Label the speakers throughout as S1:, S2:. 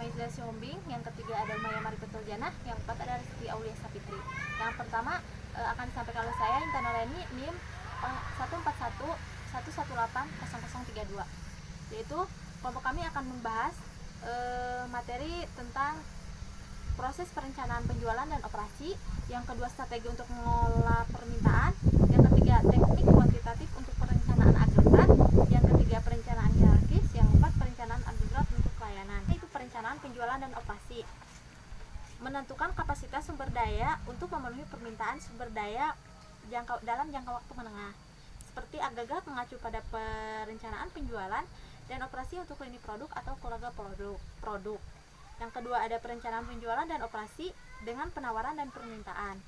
S1: Maizah Siombing, yang ketiga ada Maya Maripetul Janah, yang keempat ada Rizky Aulia Sapitri. Yang pertama akan disampaikan oleh saya Intan Noleni, NIM 14111180032. Yaitu kelompok kami akan membahas materi tentang proses perencanaan penjualan dan operasi, yang kedua strategi untuk mengelola permintaan, yang ketiga teknik kuantitatif untuk perencanaan agregat, yang ketiga perencanaan hierarkis, yang keempat perencanaan agregat untuk pelayanan. Itu perencanaan penjualan dan operasi. Menentukan kapasitas sumber daya untuk memenuhi permintaan sumber daya dalam jangka waktu menengah. Seperti agregat mengacu pada perencanaan penjualan dan operasi untuk lini produk atau keluarga produk. Yang kedua ada perencanaan penjualan dan operasi dengan penawaran dan permintaan.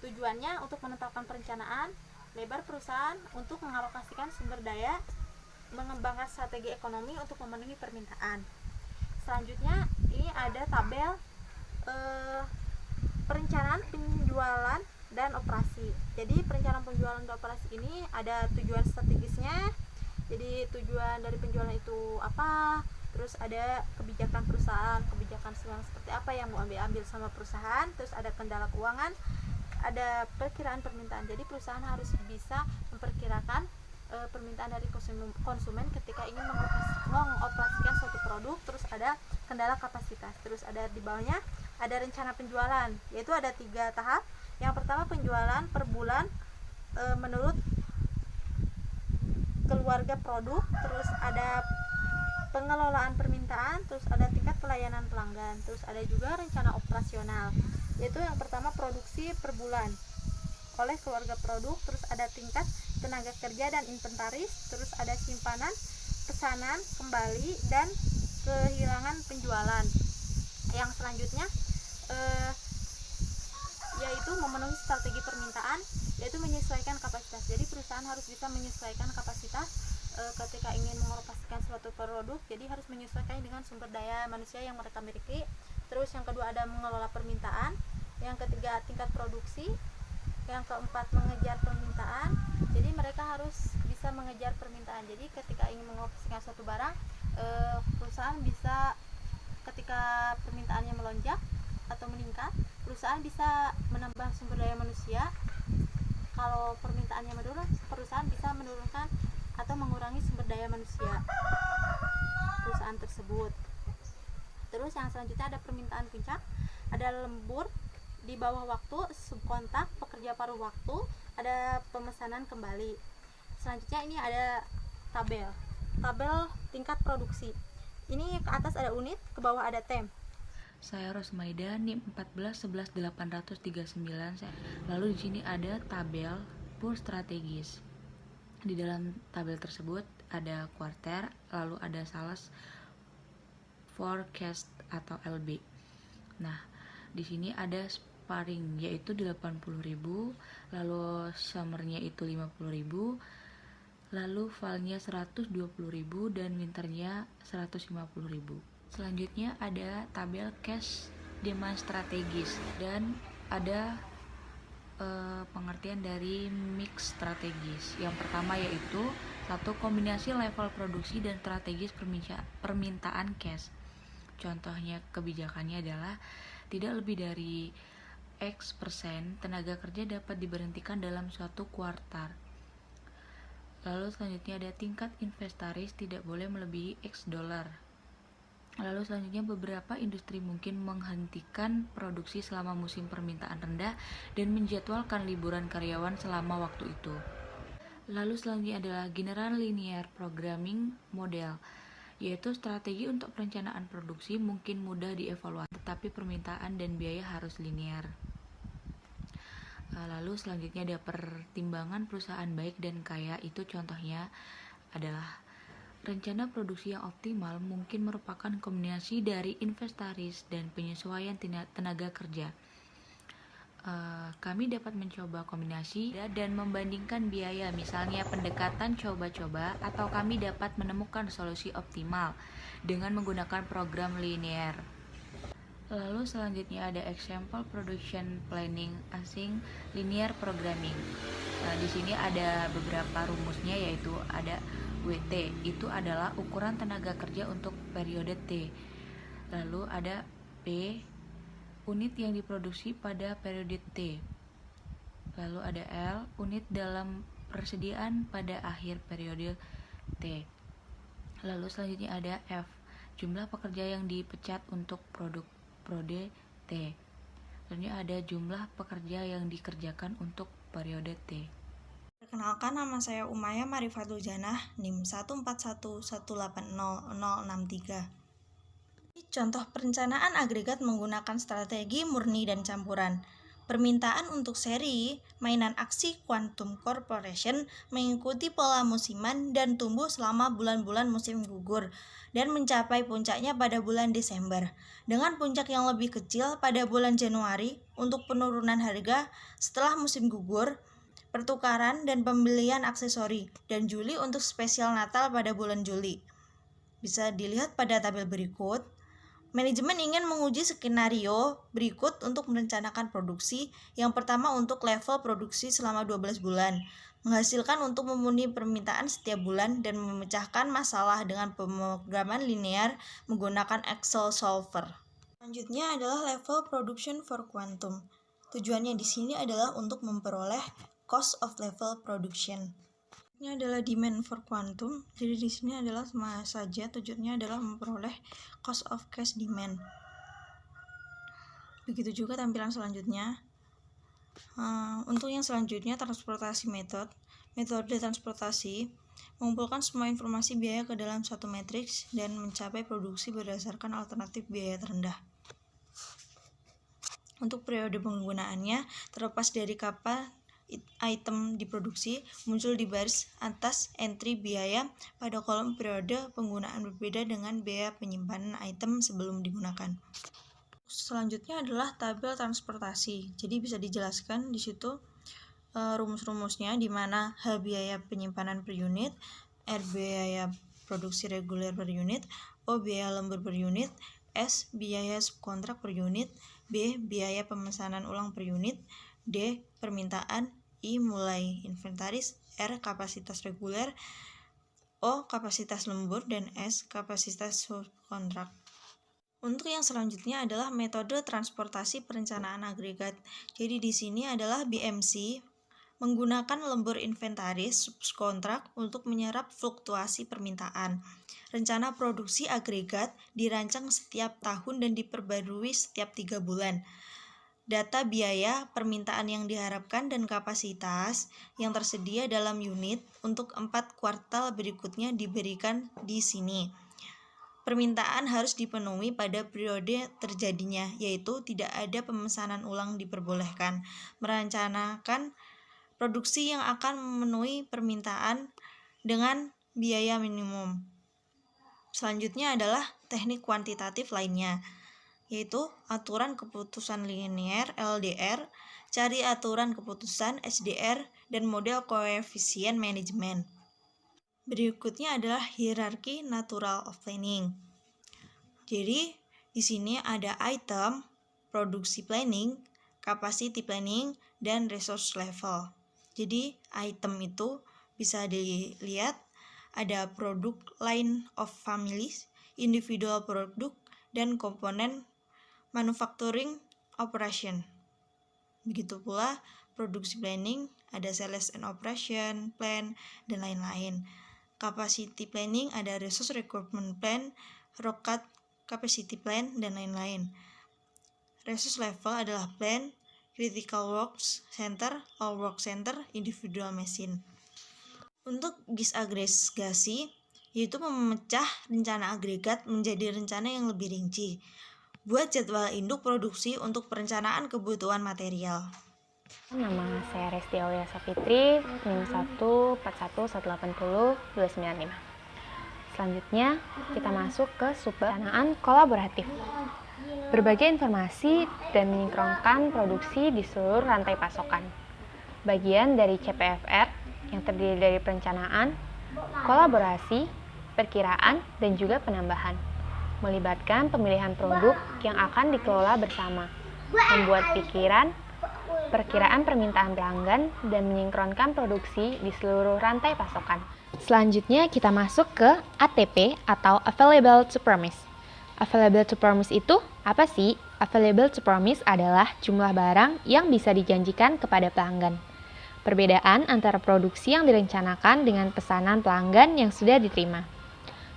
S1: Tujuannya untuk menetapkan perencanaan lebar perusahaan untuk mengalokasikan sumber daya, mengembangkan strategi ekonomi untuk memenuhi permintaan. Selanjutnya ini ada tabel perencanaan penjualan dan operasi. Jadi perencanaan penjualan dan operasi ini ada tujuan strategisnya. Jadi tujuan dari penjualan itu apa? Terus ada kebijakan perusahaan, kebijakan seperti apa yang mau ambil sama perusahaan. Terus ada kendala keuangan, ada perkiraan permintaan. Jadi perusahaan harus bisa memperkirakan permintaan dari konsumen ketika ingin mengoperasikan suatu produk. Terus ada kendala kapasitas. Terus ada di bawahnya ada rencana penjualan, yaitu ada 3 tahap. Yang pertama penjualan per bulan menurut keluarga produk. Terus ada pengelolaan permintaan, terus ada tingkat pelayanan pelanggan, terus ada juga rencana operasional, yaitu yang pertama produksi per bulan oleh keluarga produk, terus ada tingkat tenaga kerja dan inventaris, terus ada simpanan, pesanan, kembali, dan kehilangan penjualan. Yang selanjutnya yaitu memenuhi strategi permintaan, yaitu menyesuaikan kapasitas. Jadi perusahaan harus bisa menyesuaikan kapasitas ketika ingin mengoperasikan suatu produk, jadi harus menyesuaikan dengan sumber daya manusia yang mereka miliki. Terus yang kedua ada mengelola permintaan, yang ketiga tingkat produksi, yang keempat mengejar permintaan. Jadi mereka harus bisa mengejar permintaan. Jadi ketika ingin mengoperasikan suatu barang, perusahaan bisa, ketika permintaannya melonjak atau meningkat, perusahaan bisa menambah sumber daya manusia. Kalau permintaannya menurun, perusahaan bisa menurunkan atau mengurangi sumber daya manusia perusahaan tersebut. Terus yang selanjutnya ada permintaan puncak, ada lembur di bawah waktu, subkontak, pekerja paruh waktu, ada pemesanan kembali. Selanjutnya ini ada tabel tingkat produksi. Ini ke atas ada unit, ke bawah ada tem.
S2: Saya Rosmaida, NIM 14111839. Lalu di sini ada tabel per strategis. Di dalam tabel tersebut ada quarter, lalu ada sales forecast atau LB. Nah, di sini ada sparring yaitu 80.000, lalu summernya itu 50.000, lalu fallnya 120.000 dan winternya 150.000. Selanjutnya ada tabel cash demand strategis dan ada pengertian dari mix strategis. Yang pertama yaitu satu, kombinasi level produksi dan strategis permintaan cash. Contohnya kebijakannya adalah tidak lebih dari X% tenaga kerja dapat diberhentikan dalam suatu kuartal. Lalu selanjutnya ada tingkat inventaris tidak boleh melebihi X dolar. Lalu selanjutnya beberapa industri mungkin menghentikan produksi selama musim permintaan rendah dan menjadwalkan liburan karyawan selama waktu itu. Lalu selanjutnya adalah General Linear Programming Model, yaitu strategi untuk perencanaan produksi mungkin mudah dievaluasi, tetapi permintaan dan biaya harus linear. Lalu selanjutnya ada pertimbangan perusahaan baik dan kaya, itu contohnya adalah rencana produksi yang optimal mungkin merupakan kombinasi dari inventaris dan penyesuaian tenaga kerja. Kami dapat mencoba kombinasi dan membandingkan biaya, misalnya pendekatan coba-coba, atau kami dapat menemukan solusi optimal dengan menggunakan program linear. Lalu selanjutnya ada example production planning async linear programming. Di sini ada beberapa rumusnya, yaitu ada WT, itu adalah ukuran tenaga kerja untuk periode T. Lalu ada P, unit yang diproduksi pada periode T. Lalu ada L, unit dalam persediaan pada akhir periode T. Lalu selanjutnya ada F, jumlah pekerja yang dipecat untuk produk periode T. Selanjutnya ada jumlah pekerja yang dikerjakan untuk periode T.
S3: Perkenalkan, nama saya Umaya Marifatul Janah, NIM 141180063. Contoh perencanaan agregat menggunakan strategi murni dan campuran. Permintaan untuk seri mainan aksi Quantum Corporation mengikuti pola musiman dan tumbuh selama bulan-bulan musim gugur dan mencapai puncaknya pada bulan Desember, dengan puncak yang lebih kecil pada bulan Januari untuk penurunan harga setelah musim gugur, pertukaran dan pembelian aksesori, dan Juli untuk spesial Natal pada bulan Juli. Bisa dilihat pada tabel berikut. Manajemen ingin menguji skenario berikut untuk merencanakan produksi. Yang pertama, untuk level produksi selama 12 bulan, menghasilkan untuk memenuhi permintaan setiap bulan dan memecahkan masalah dengan pemrograman linear menggunakan Excel solver. Selanjutnya adalah level production for quantum. Tujuannya di sini adalah untuk memperoleh cost of level production. Ini adalah demand for quantum. Jadi di sini adalah sama saja, tujuannya adalah memperoleh cost of cash demand. Begitu juga tampilan selanjutnya. Untuk yang selanjutnya, transportasi metode transportasi mengumpulkan semua informasi biaya ke dalam satu matriks dan mencapai produksi berdasarkan alternatif biaya terendah. Untuk periode penggunaannya, terlepas dari kapan item diproduksi, muncul di baris atas entry biaya pada kolom periode penggunaan berbeda dengan biaya penyimpanan item sebelum digunakan. Selanjutnya adalah tabel transportasi. Jadi bisa dijelaskan di situ rumus-rumusnya, di mana H biaya penyimpanan per unit, R biaya produksi reguler per unit, O biaya lembur per unit, S biaya subkontrak per unit, B biaya pemesanan ulang per unit, D permintaan, I mulai inventaris, R kapasitas reguler, O kapasitas lembur, dan S kapasitas subkontrak. Untuk yang selanjutnya adalah metode transportasi perencanaan agregat. Jadi di sini adalah BMC menggunakan lembur inventaris subkontrak untuk menyerap fluktuasi permintaan. Rencana produksi agregat dirancang setiap tahun dan diperbarui setiap 3 bulan. Data biaya, permintaan yang diharapkan, dan kapasitas yang tersedia dalam unit untuk 4 kuartal berikutnya diberikan di sini. Permintaan harus dipenuhi pada periode terjadinya, yaitu tidak ada pemesanan ulang diperbolehkan. Merencanakan produksi yang akan memenuhi permintaan dengan biaya minimum. Selanjutnya adalah teknik kuantitatif lainnya, yaitu aturan keputusan linear LDR, cari aturan keputusan SDR, dan model koefisien manajemen. Berikutnya adalah hierarki natural of planning. Jadi di sini ada item, produksi planning, capacity planning, dan resource level. Jadi item itu bisa dilihat ada produk line of families, individual produk, dan komponen manufacturing operation. Begitu pula produksi planning, ada sales and operation plan, dan lain-lain. Capacity planning ada resource requirement plan, rokat capacity plan, dan lain-lain. Resource level adalah plan, critical works center, all work center, individual machine. Untuk disagregasi, yaitu memecah rencana agregat menjadi rencana yang lebih rinci. Buat jadwal induk produksi untuk perencanaan kebutuhan material.
S4: Nama saya Resti Aulia Safitri, NIM 141180295. Selanjutnya, kita masuk ke sub perencanaan kolaboratif. Berbagai informasi dan menyinkronkan produksi di seluruh rantai pasokan. Bagian dari CPFR yang terdiri dari perencanaan, kolaborasi, perkiraan, dan juga penambahan. Melibatkan pemilihan produk yang akan dikelola bersama, membuat perkiraan permintaan pelanggan, dan menyinkronkan produksi di seluruh rantai pasokan. Selanjutnya kita masuk ke ATP atau Available to Promise. Available to promise itu apa sih? Available to promise adalah jumlah barang yang bisa dijanjikan kepada pelanggan. Perbedaan antara produksi yang direncanakan dengan pesanan pelanggan yang sudah diterima.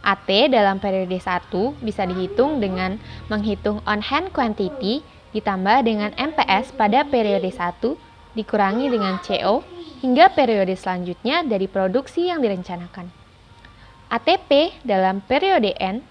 S4: AT dalam periode 1 bisa dihitung dengan menghitung on-hand quantity ditambah dengan MPS pada periode 1 dikurangi dengan CO hingga periode selanjutnya dari produksi yang direncanakan. ATP dalam periode N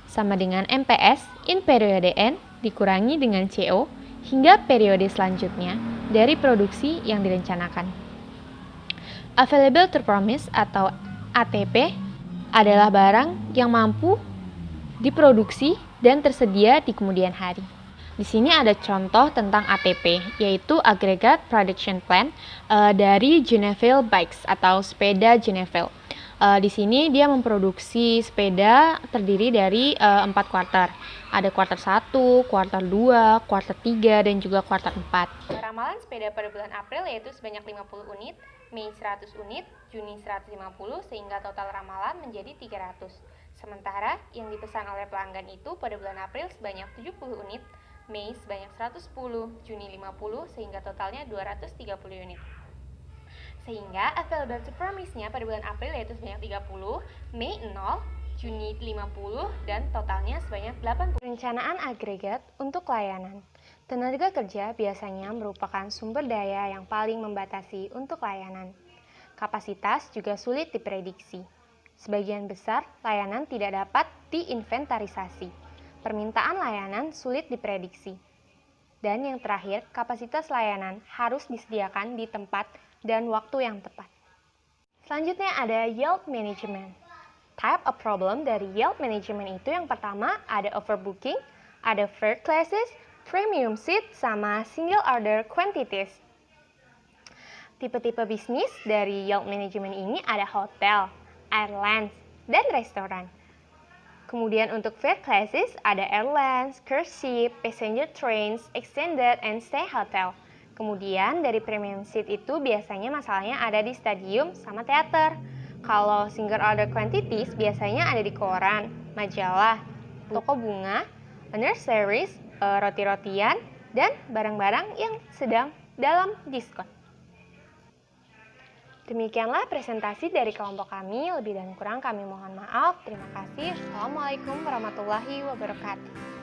S4: sama dengan MPS in periode N dikurangi dengan CO hingga periode selanjutnya dari produksi yang direncanakan. Available to promise atau ATP adalah barang yang mampu diproduksi dan tersedia di kemudian hari. Di sini ada contoh tentang ATP, yaitu Aggregate Production Plan dari Geneville Bikes atau sepeda Geneville. Di sini dia memproduksi sepeda terdiri dari 4 kuarter. Ada kuarter 1, kuarter 2, kuarter 3, dan juga kuarter 4. Ramalan sepeda pada bulan April yaitu sebanyak 50 unit, Mei 100 unit, Juni 150, sehingga total ramalan menjadi 300. Sementara yang dipesan oleh pelanggan itu pada bulan April sebanyak 70 unit, Mei sebanyak 110, Juni 50, sehingga totalnya 230 unit. Sehingga available to promise-nya pada bulan April yaitu sebanyak 30, Mei 0, Juni 50, dan totalnya sebanyak 80. Perencanaan agregat untuk layanan. Tenaga kerja biasanya merupakan sumber daya yang paling membatasi untuk layanan. Kapasitas juga sulit diprediksi. Sebagian besar layanan tidak dapat diinventarisasi. Permintaan layanan sulit diprediksi. Dan yang terakhir, kapasitas layanan harus disediakan di tempat dan waktu yang tepat. Selanjutnya ada yield management. Type of problem dari yield management itu yang pertama ada overbooking, ada first classes, premium seat, sama single order quantities. Tipe-tipe bisnis dari yield management ini ada hotel, airlines, dan restoran. Kemudian untuk first classes ada airlines, cruise ship, passenger trains, extended, and stay hotel. Kemudian dari premium seat itu biasanya masalahnya ada di stadium sama teater. Kalau single order quantities biasanya ada di koran, majalah, toko bunga, nurseries, roti-rotian, dan barang-barang yang sedang dalam diskon. Demikianlah presentasi dari kelompok kami, lebih dan kurang kami mohon maaf. Terima kasih. Assalamualaikum warahmatullahi wabarakatuh.